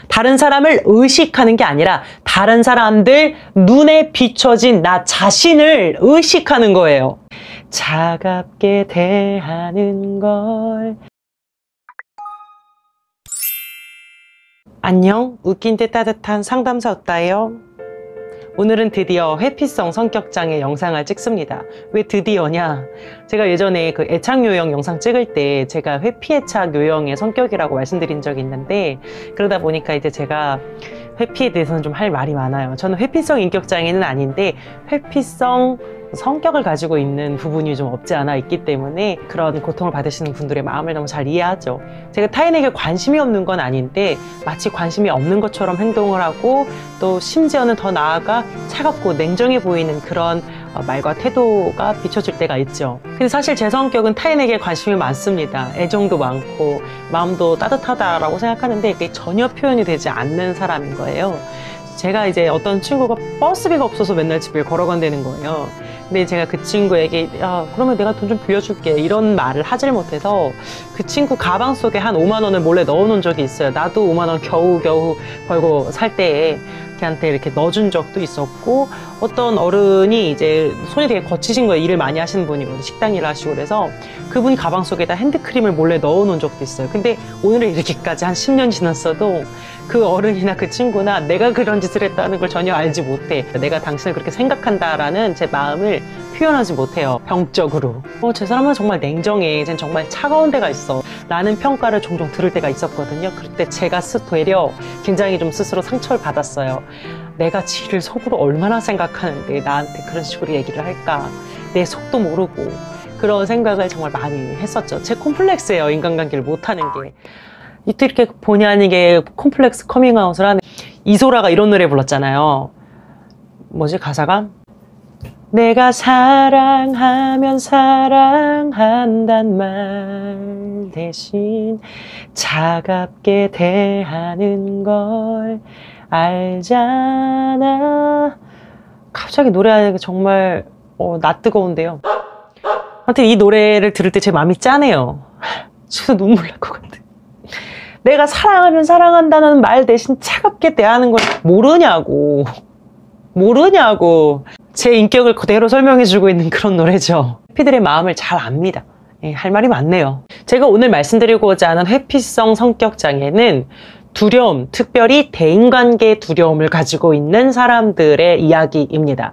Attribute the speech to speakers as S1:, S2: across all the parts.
S1: 다른 사람을 의식하는 게 아니라 다른 사람들 눈에 비춰진 나 자신을 의식하는 거예요. 차갑게 대하는 걸. 안녕, 웃긴 듯 따뜻한 상담사 웃다예요. 오늘은 드디어 회피성 성격장애 영상을 찍습니다. 왜 드디어냐? 제가 예전에 그 애착요형 영상 찍을 때 제가 회피애착 요형의 성격이라고 말씀드린 적이 있는데, 그러다 보니까 이제 제가 회피에 대해서는 좀 할 말이 많아요. 저는 회피성 인격장애는 아닌데 회피성 성격을 가지고 있는 부분이 좀 없지 않아 있기 때문에 그런 고통을 받으시는 분들의 마음을 너무 잘 이해하죠. 제가 타인에게 관심이 없는 건 아닌데 마치 관심이 없는 것처럼 행동을 하고, 또 심지어는 더 나아가 차갑고 냉정해 보이는 그런 말과 태도가 비춰질 때가 있죠. 근데 사실 제 성격은 타인에게 관심이 많습니다. 애정도 많고 마음도 따뜻하다라고 생각하는데 그게 전혀 표현이 되지 않는 사람인 거예요. 제가 이제 어떤 친구가 버스비가 없어서 맨날 집에 걸어간다는 거예요. 근데 제가 그 친구에게 야, 그러면 내가 돈 좀 빌려줄게 이런 말을 하질 못해서 그 친구 가방 속에 한 5만 원을 몰래 넣어놓은 적이 있어요. 나도 5만 원 겨우겨우 벌고 살 때에 걔한테 이렇게 넣어준 적도 있었고, 어떤 어른이 이제 손이 되게 거치신 거예요. 일을 많이 하시는 분이거든요. 식당 일을 하시고. 그래서 그분 가방 속에다 핸드크림을 몰래 넣어놓은 적도 있어요. 근데 오늘에 이렇게까지 한 10년 지났어도 그 어른이나 그 친구나 내가 그런 짓을 했다는 걸 전혀 알지 못해. 내가 당신을 그렇게 생각한다라는 제 마음을 표현하지 못해요. 병적으로. 저 사람은 정말 냉정해. 쟨 정말 차가운 데가 있어. 라는 평가를 종종 들을 때가 있었거든요. 그럴 때 제가 되려 굉장히 좀 스스로 상처를 받았어요. 내가 지를 속으로 얼마나 생각하는데 나한테 그런 식으로 얘기를 할까. 내 속도 모르고. 그런 생각을 정말 많이 했었죠. 제 콤플렉스예요. 인간관계를 못하는 게. 이때 이렇게 본의 아니게 콤플렉스 커밍아웃을 하는. 이소라가 이런 노래 불렀잖아요. 뭐지 가사가? 내가 사랑하면 사랑한단 말 대신 차갑게 대하는 걸 알잖아. 갑자기 노래하니까 정말 낯뜨거운데요. 하여튼 이 노래를 들을 때 제 마음이 짠해요. 저도 눈물 날 것 같아. 내가 사랑하면 사랑한다는 말 대신 차갑게 대하는 걸 모르냐고. 제 인격을 그대로 설명해주고 있는 그런 노래죠. 회피들의 마음을 잘 압니다. 할 말이 많네요. 제가 오늘 말씀드리고자 하는 회피성 성격장애는 두려움, 특별히 대인관계 두려움을 가지고 있는 사람들의 이야기입니다.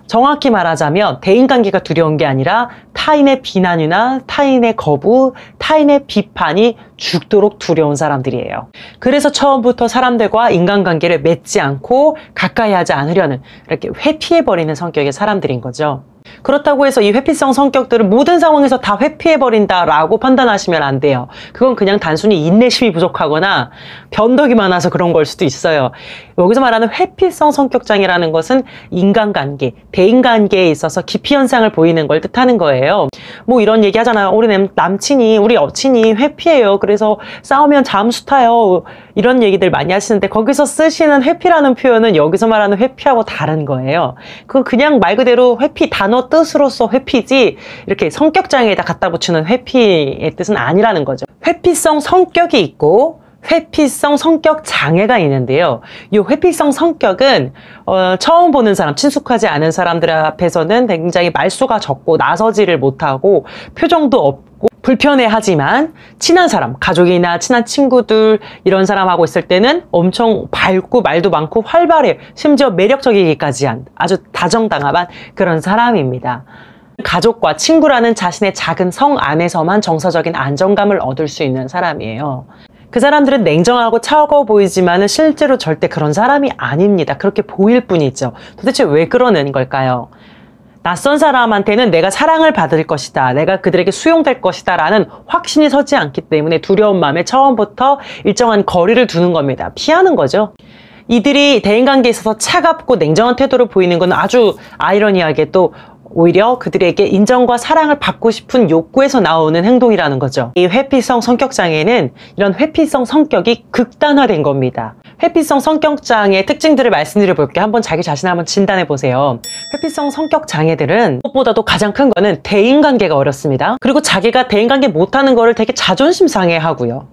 S1: 정확히 말하자면 대인관계가 두려운 게 아니라 타인의 비난이나 타인의 거부, 타인의 비판이 죽도록 두려운 사람들이에요. 그래서 처음부터 사람들과 인간관계를 맺지 않고 가까이 하지 않으려는, 이렇게 회피해버리는 성격의 사람들인 거죠. 그렇다고 해서 이 회피성 성격들을 모든 상황에서 다 회피해버린다라고 판단하시면 안 돼요. 그건 그냥 단순히 인내심이 부족하거나 변덕이 많아서 그런 걸 수도 있어요. 여기서 말하는 회피성 성격장애라는 것은 인간관계, 대인관계에 있어서 기피 현상을 보이는 걸 뜻하는 거예요. 뭐 이런 얘기 하잖아요. 우리 남친이, 우리 여친이 회피해요. 그래서 싸우면 잠수 타요. 이런 얘기들 많이 하시는데 거기서 쓰시는 회피라는 표현은 여기서 말하는 회피하고 다른 거예요. 그건 그냥 말 그대로 회피, 단어 뜻으로서 회피지 이렇게 성격장애에다 갖다 붙이는 회피의 뜻은 아니라는 거죠. 회피성 성격이 있고 회피성 성격 장애가 있는데요. 이 회피성 성격은 처음 보는 사람, 친숙하지 않은 사람들 앞에서는 굉장히 말수가 적고 나서지를 못하고 표정도 없고 불편해하지만 친한 사람, 가족이나 친한 친구들 이런 사람하고 있을 때는 엄청 밝고 말도 많고 활발해, 심지어 매력적이기까지 한 아주 다정다감한 그런 사람입니다. 가족과 친구라는 자신의 작은 성 안에서만 정서적인 안정감을 얻을 수 있는 사람이에요. 그 사람들은 냉정하고 차가워 보이지만 실제로 절대 그런 사람이 아닙니다. 그렇게 보일 뿐이죠. 도대체 왜 그러는 걸까요? 낯선 사람한테는 내가 사랑을 받을 것이다, 내가 그들에게 수용될 것이다 라는 확신이 서지 않기 때문에 두려운 마음에 처음부터 일정한 거리를 두는 겁니다. 피하는 거죠. 이들이 대인관계에 있어서 차갑고 냉정한 태도를 보이는 건 아주 아이러니하게 또 오히려 그들에게 인정과 사랑을 받고 싶은 욕구에서 나오는 행동이라는 거죠. 이 회피성 성격장애는 이런 회피성 성격이 극단화된 겁니다. 회피성 성격장애의 특징들을 말씀드려 볼게요. 한번 자기 자신을 한번 진단해 보세요. 회피성 성격장애들은 무엇보다도 가장 큰 거는 대인관계가 어렵습니다. 그리고 자기가 대인관계 못하는 거를 되게 자존심 상해하고요.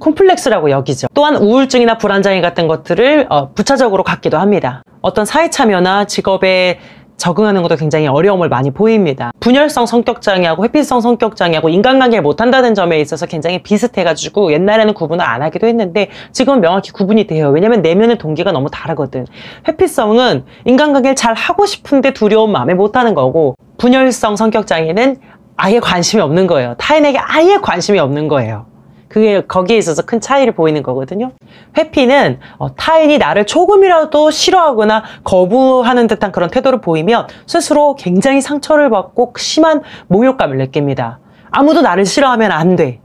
S1: 콤플렉스라고 여기죠. 또한 우울증이나 불안장애 같은 것들을 부차적으로 갖기도 합니다. 어떤 사회 참여나 직업에 적응하는 것도 굉장히 어려움을 많이 보입니다. 분열성 성격장애하고 회피성 성격장애하고 인간관계를 못한다는 점에 있어서 굉장히 비슷해가지고 옛날에는 구분을 안 하기도 했는데 지금은 명확히 구분이 돼요. 왜냐면 내면의 동기가 너무 다르거든. 회피성은 인간관계를 잘 하고 싶은데 두려운 마음에 못하는 거고, 분열성 성격장애는 아예 관심이 없는 거예요. 타인에게 아예 관심이 없는 거예요. 그게 거기에 있어서 큰 차이를 보이는 거거든요. 회피는 타인이 나를 조금이라도 싫어하거나 거부하는 듯한 그런 태도를 보이면 스스로 굉장히 상처를 받고 심한 모욕감을 느낍니다. 아무도 나를 싫어하면 안 돼.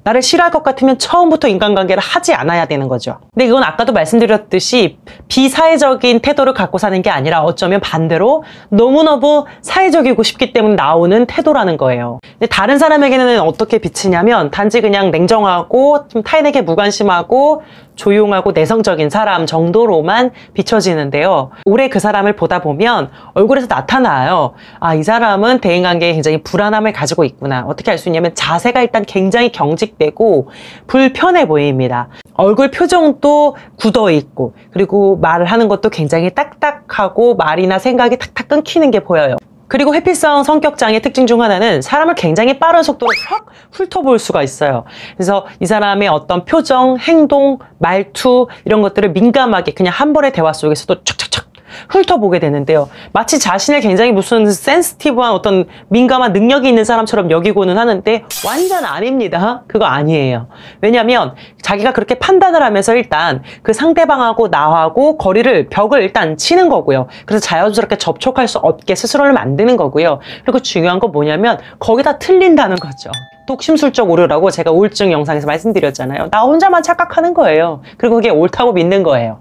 S1: 나를 싫어할 것 같으면 처음부터 인간관계를 하지 않아야 되는 거죠. 근데 이건 아까도 말씀드렸듯이 비사회적인 태도를 갖고 사는 게 아니라 어쩌면 반대로 너무너무 사회적이고 싶기 때문에 나오는 태도라는 거예요. 근데 다른 사람에게는 어떻게 비치냐면 단지 그냥 냉정하고 좀 타인에게 무관심하고 조용하고 내성적인 사람 정도로만 비춰지는데요. 오래 그 사람을 보다 보면 얼굴에서 나타나요. 아, 이 사람은 대인관계에 굉장히 불안함을 가지고 있구나. 어떻게 알 수 있냐면 자세가 일단 굉장히 경직되고 불편해 보입니다. 얼굴 표정도 굳어 있고, 그리고 말을 하는 것도 굉장히 딱딱하고 말이나 생각이 탁탁 끊기는 게 보여요. 그리고 회피성 성격장애 특징 중 하나는 사람을 굉장히 빠른 속도로 확 훑어볼 수가 있어요. 그래서 이 사람의 어떤 표정, 행동, 말투 이런 것들을 민감하게 그냥 한 번의 대화 속에서도 촥촥촥 훑어보게 되는데요. 마치 자신을 굉장히 무슨 센시티브한 어떤 민감한 능력이 있는 사람처럼 여기고는 하는데 완전 아닙니다. 그거 아니에요. 왜냐하면 자기가 그렇게 판단을 하면서 일단 그 상대방하고 나하고 벽을 일단 치는 거고요. 그래서 자연스럽게 접촉할 수 없게 스스로를 만드는 거고요. 그리고 중요한 건 뭐냐면 거기다 틀린다는 거죠. 독심술적 오류라고 제가 우울증 영상에서 말씀드렸잖아요. 나 혼자만 착각하는 거예요. 그리고 그게 옳다고 믿는 거예요.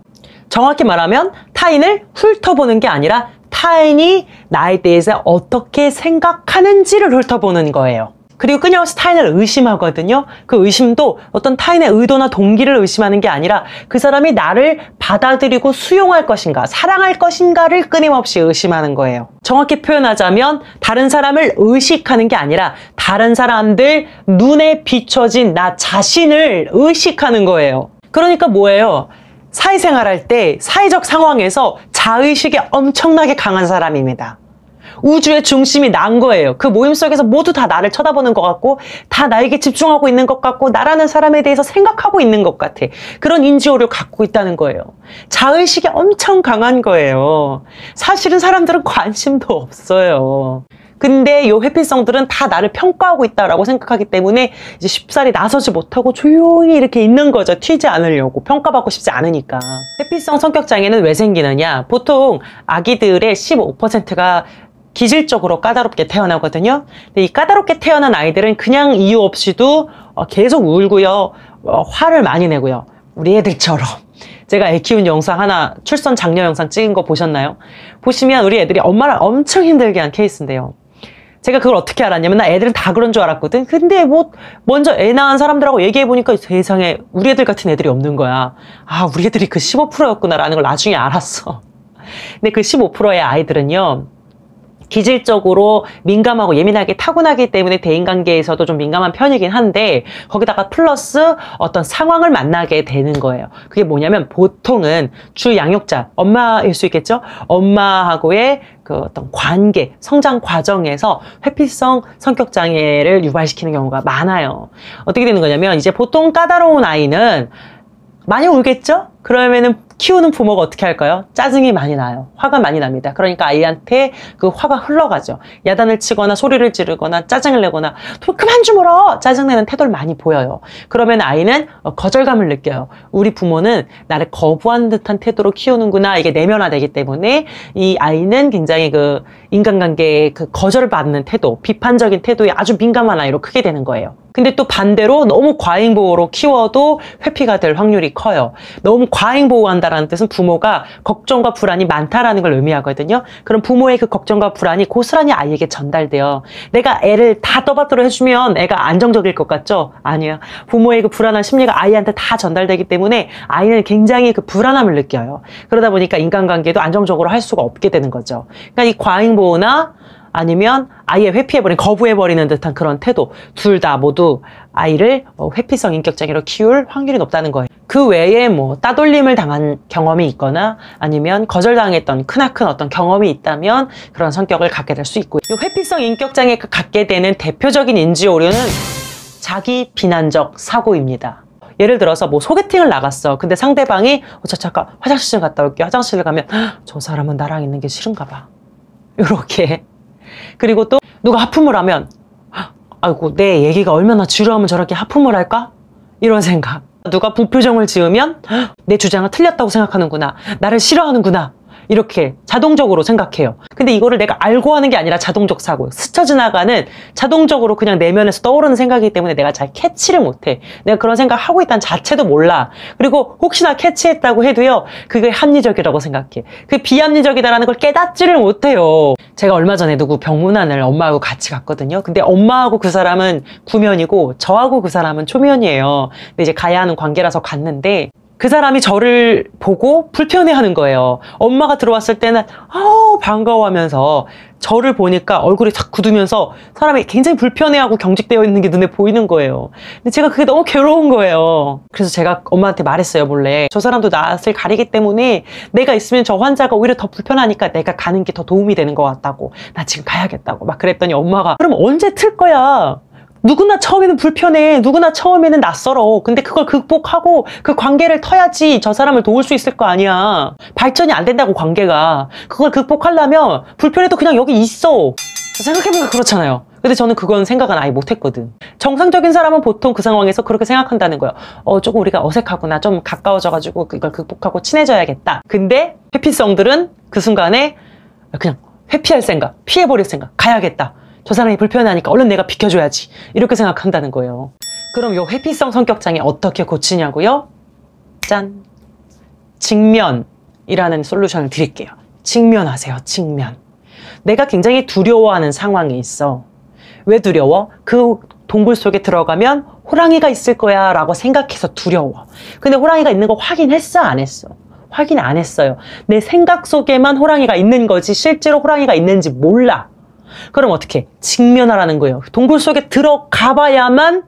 S1: 정확히 말하면 타인을 훑어보는 게 아니라 타인이 나에 대해서 어떻게 생각하는지를 훑어보는 거예요. 그리고 끊임없이 타인을 의심하거든요. 그 의심도 어떤 타인의 의도나 동기를 의심하는 게 아니라 그 사람이 나를 받아들이고 수용할 것인가, 사랑할 것인가를 끊임없이 의심하는 거예요. 정확히 표현하자면 다른 사람을 의식하는 게 아니라 다른 사람들 눈에 비춰진 나 자신을 의식하는 거예요. 그러니까 뭐예요? 사회생활할 때 사회적 상황에서 자의식이 엄청나게 강한 사람입니다. 우주의 중심이 난 거예요. 그 모임 속에서 모두 다 나를 쳐다보는 것 같고 다 나에게 집중하고 있는 것 같고 나라는 사람에 대해서 생각하고 있는 것 같아. 그런 인지오류를 갖고 있다는 거예요. 자의식이 엄청 강한 거예요. 사실은 사람들은 관심도 없어요. 근데 요 회피성들은 다 나를 평가하고 있다라고 생각하기 때문에 이제 쉽사리 나서지 못하고 조용히 이렇게 있는 거죠. 튀지 않으려고. 평가받고 싶지 않으니까. 회피성 성격장애는 왜 생기느냐? 보통 아기들의 15%가 기질적으로 까다롭게 태어나거든요. 근데 이 까다롭게 태어난 아이들은 그냥 이유 없이도 계속 울고요. 화를 많이 내고요. 우리 애들처럼. 제가 애 키운 영상 하나 출산 장려 영상 찍은 거 보셨나요? 보시면 우리 애들이 엄마를 엄청 힘들게 한 케이스인데요. 제가 그걸 어떻게 알았냐면 나 애들은 다 그런 줄 알았거든. 근데 뭐 먼저 애 낳은 사람들하고 얘기해보니까 세상에 우리 애들 같은 애들이 없는 거야. 아, 우리 애들이 그 15%였구나라는 걸 나중에 알았어. 근데 그 15%의 아이들은요, 기질적으로 민감하고 예민하게 타고나기 때문에 대인관계에서도 좀 민감한 편이긴 한데 거기다가 플러스 어떤 상황을 만나게 되는 거예요. 그게 뭐냐면 보통은 주 양육자, 엄마일 수 있겠죠? 엄마하고의 그 어떤 관계, 성장 과정에서 회피성 성격장애를 유발시키는 경우가 많아요. 어떻게 되는 거냐면 이제 보통 까다로운 아이는 많이 울겠죠? 그러면은 키우는 부모가 어떻게 할까요? 짜증이 많이 나요. 화가 많이 납니다. 그러니까 아이한테 그 화가 흘러가죠. 야단을 치거나 소리를 지르거나 짜증을 내거나 그만 좀 울어! 짜증내는 태도를 많이 보여요. 그러면 아이는 거절감을 느껴요. 우리 부모는 나를 거부한 듯한 태도로 키우는구나. 이게 내면화되기 때문에 이 아이는 굉장히 그 인간관계에 그 거절을 받는 태도, 비판적인 태도에 아주 민감한 아이로 크게 되는 거예요. 근데 또 반대로 너무 과잉보호로 키워도 회피가 될 확률이 커요. 너무 과잉보호한다라는 뜻은 부모가 걱정과 불안이 많다라는 걸 의미하거든요. 그럼 부모의 그 걱정과 불안이 고스란히 아이에게 전달돼요. 내가 애를 다 떠받들어 해주면 애가 안정적일 것 같죠? 아니야. 부모의 그 불안한 심리가 아이한테 다 전달되기 때문에 아이는 굉장히 그 불안함을 느껴요. 그러다 보니까 인간관계도 안정적으로 할 수가 없게 되는 거죠. 그러니까 이 과잉보호나 아니면 아예 회피해버린, 거부해버리는 듯한 그런 태도, 둘 다 모두 아이를 회피성 인격장애로 키울 확률이 높다는 거예요. 그 외에 뭐 따돌림을 당한 경험이 있거나 아니면 거절당했던 크나큰 어떤 경험이 있다면 그런 성격을 갖게 될 수 있고요. 이 회피성 인격장애가 갖게 되는 대표적인 인지 오류는 자기 비난적 사고입니다. 예를 들어서 뭐 소개팅을 나갔어. 근데 상대방이 저 잠깐 화장실 좀 갔다 올게. 화장실을 가면 저 사람은 나랑 있는 게 싫은가 봐. 이렇게. 그리고 또 누가 하품을 하면 아이고 내 얘기가 얼마나 지루하면 저렇게 하품을 할까? 이런 생각. 누가 부표정을 지으면 내 주장은 틀렸다고 생각하는구나. 나를 싫어하는구나. 이렇게 자동적으로 생각해요. 근데 이거를 내가 알고 하는 게 아니라 자동적 사고, 스쳐 지나가는 자동적으로 그냥 내면에서 떠오르는 생각이기 때문에 내가 잘 캐치를 못해. 내가 그런 생각 하고 있다는 자체도 몰라. 그리고 혹시나 캐치했다고 해도요, 그게 합리적이라고 생각해. 그게 비합리적이다라는 걸 깨닫지를 못해요. 제가 얼마 전에 누구 병문안을 엄마하고 같이 갔거든요. 근데 엄마하고 그 사람은 구면이고 저하고 그 사람은 초면이에요. 근데 이제 가야 하는 관계라서 갔는데 그 사람이 저를 보고 불편해하는 거예요. 엄마가 들어왔을 때는 반가워하면서 저를 보니까 얼굴이 탁 굳으면서 사람이 굉장히 불편해하고 경직되어 있는 게 눈에 보이는 거예요. 근데 제가 그게 너무 괴로운 거예요. 그래서 제가 엄마한테 말했어요, 몰래. 저 사람도 낯을 가리기 때문에 내가 있으면 저 환자가 오히려 더 불편하니까 내가 가는 게 더 도움이 되는 것 같다고. 나 지금 가야겠다고 막 그랬더니 엄마가 그럼 언제 틀 거야? 누구나 처음에는 불편해. 누구나 처음에는 낯설어. 근데 그걸 극복하고 그 관계를 터야지 저 사람을 도울 수 있을 거 아니야. 발전이 안 된다고, 관계가. 그걸 극복하려면 불편해도 그냥 여기 있어. 생각해보니까 그렇잖아요. 근데 저는 그건 생각은 아예 못했거든. 정상적인 사람은 보통 그 상황에서 그렇게 생각한다는 거예요. 조금 우리가 어색하구나. 좀 가까워져가지고 이걸 극복하고 친해져야겠다. 근데 회피성들은 그 순간에 그냥 회피할 생각, 피해버릴 생각, 가야겠다. 저 사람이 불편하니까 얼른 내가 비켜줘야지. 이렇게 생각한다는 거예요. 그럼 요 회피성 성격장애 어떻게 고치냐고요? 짠! 직면이라는 솔루션을 드릴게요. 직면하세요. 직면. 내가 굉장히 두려워하는 상황이 있어. 왜 두려워? 그 동굴 속에 들어가면 호랑이가 있을 거야 라고 생각해서 두려워. 근데 호랑이가 있는 거 확인했어? 안 했어? 확인 안 했어요. 내 생각 속에만 호랑이가 있는 거지 실제로 호랑이가 있는지 몰라. 그럼 어떻게? 직면하라는 거예요. 동굴 속에 들어가 봐야만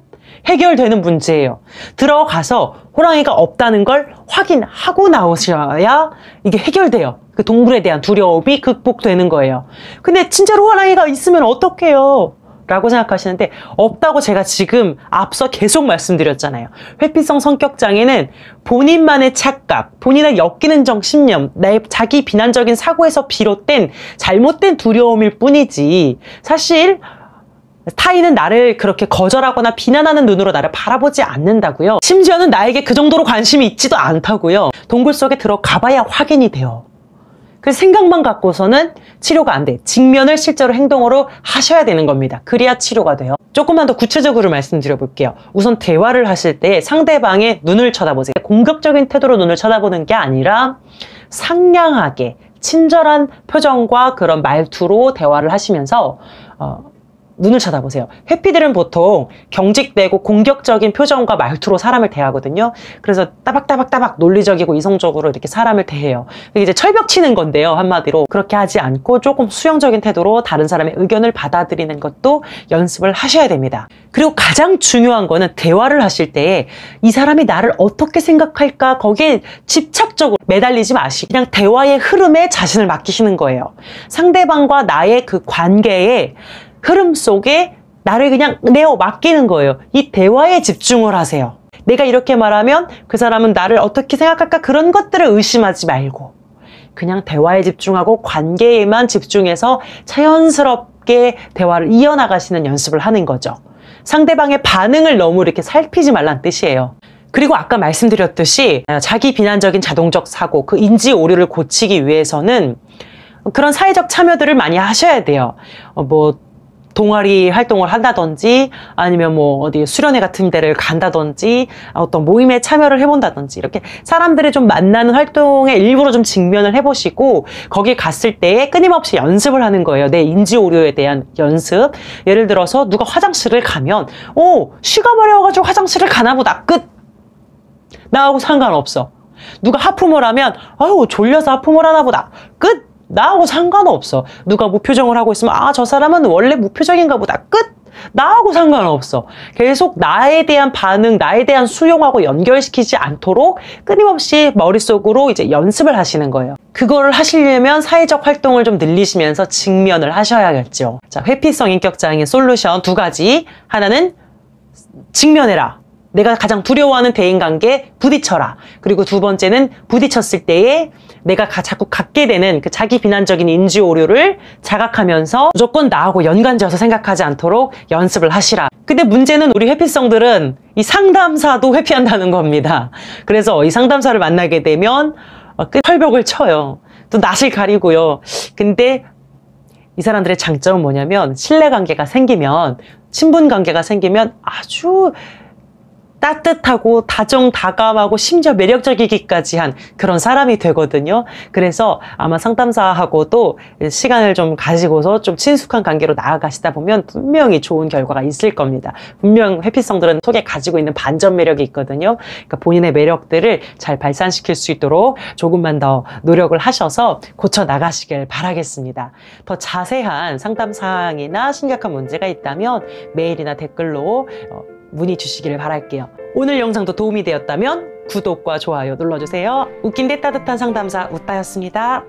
S1: 해결되는 문제예요. 들어가서 호랑이가 없다는 걸 확인하고 나오셔야 이게 해결돼요. 그 동굴에 대한 두려움이 극복되는 거예요. 근데 진짜로 호랑이가 있으면 어떡해요? 라고 생각하시는데 없다고 제가 지금 앞서 계속 말씀드렸잖아요. 회피성 성격장애는 본인만의 착각, 본인의 엮이는 정신념, 나의 자기 비난적인 사고에서 비롯된 잘못된 두려움일 뿐이지 사실 타인은 나를 그렇게 거절하거나 비난하는 눈으로 나를 바라보지 않는다고요. 심지어는 나에게 그 정도로 관심이 있지도 않다고요. 동굴 속에 들어가 봐야 확인이 돼요. 그래서 생각만 갖고서는 치료가 안 돼. 직면을 실제로 행동으로 하셔야 되는 겁니다. 그래야 치료가 돼요. 조금만 더 구체적으로 말씀드려 볼게요. 우선 대화를 하실 때 상대방의 눈을 쳐다보세요. 공격적인 태도로 눈을 쳐다보는 게 아니라 상냥하게 친절한 표정과 그런 말투로 대화를 하시면서 눈을 쳐다보세요. 회피들은 보통 경직되고 공격적인 표정과 말투로 사람을 대하거든요. 그래서 따박따박따박 논리적이고 이성적으로 이렇게 사람을 대해요. 이게 이제 철벽 치는 건데요. 한마디로 그렇게 하지 않고 조금 수용적인 태도로 다른 사람의 의견을 받아들이는 것도 연습을 하셔야 됩니다. 그리고 가장 중요한 거는 대화를 하실 때 이 사람이 나를 어떻게 생각할까 거기에 집착적으로 매달리지 마시고 그냥 대화의 흐름에 자신을 맡기시는 거예요. 상대방과 나의 그 관계에 흐름 속에 나를 그냥 내어 맡기는 거예요. 이 대화에 집중을 하세요. 내가 이렇게 말하면 그 사람은 나를 어떻게 생각할까 그런 것들을 의심하지 말고 그냥 대화에 집중하고 관계에만 집중해서 자연스럽게 대화를 이어나가시는 연습을 하는 거죠. 상대방의 반응을 너무 이렇게 살피지 말란 뜻이에요. 그리고 아까 말씀드렸듯이 자기 비난적인 자동적 사고, 그 인지 오류를 고치기 위해서는 그런 사회적 참여들을 많이 하셔야 돼요. 동아리 활동을 한다든지 아니면 어디 수련회 같은 데를 간다든지 어떤 모임에 참여를 해본다든지 이렇게 사람들이 좀 만나는 활동에 일부러 좀 직면을 해보시고 거기 갔을 때 끊임없이 연습을 하는 거예요. 내 인지 오류에 대한 연습. 예를 들어서 누가 화장실을 가면 쉬가 마려워가지고 화장실을 가나 보다. 끝! 나하고 상관없어. 누가 하품을 하면 졸려서 하품을 하나 보다. 끝! 나하고 상관없어. 누가 무표정을 하고 있으면 아, 저 사람은 원래 무표정인가 보다. 끝! 나하고 상관없어. 계속 나에 대한 반응, 나에 대한 수용하고 연결시키지 않도록 끊임없이 머릿속으로 이제 연습을 하시는 거예요. 그거를 하시려면 사회적 활동을 좀 늘리시면서 직면을 하셔야겠죠. 자, 회피성 인격장애 솔루션 2가지. 하나는 직면해라. 내가 가장 두려워하는 대인관계 부딪혀라. 그리고 2번째는 부딪혔을 때에 내가 자꾸 갖게 되는 그 자기 비난적인 인지 오류를 자각하면서 무조건 나하고 연관지어서 생각하지 않도록 연습을 하시라. 근데 문제는 우리 회피성들은 이 상담사도 회피한다는 겁니다. 그래서 이 상담사를 만나게 되면 철벽을 쳐요. 또 낯을 가리고요. 근데 이 사람들의 장점은 뭐냐면 신뢰관계가 생기면, 친분관계가 생기면 아주 따뜻하고 다정다감하고 심지어 매력적이기까지 한 그런 사람이 되거든요. 그래서 아마 상담사하고도 시간을 좀 가지고서 좀 친숙한 관계로 나아가시다 보면 분명히 좋은 결과가 있을 겁니다. 분명 회피성들은 속에 가지고 있는 반전 매력이 있거든요. 그러니까 본인의 매력들을 잘 발산시킬 수 있도록 조금만 더 노력을 하셔서 고쳐 나가시길 바라겠습니다. 더 자세한 상담 사항이나 심각한 문제가 있다면 메일이나 댓글로 문의 주시기를 바랄게요. 오늘 영상도 도움이 되었다면 구독과 좋아요 눌러주세요. 웃긴 데 따뜻한 상담사 웃다였습니다.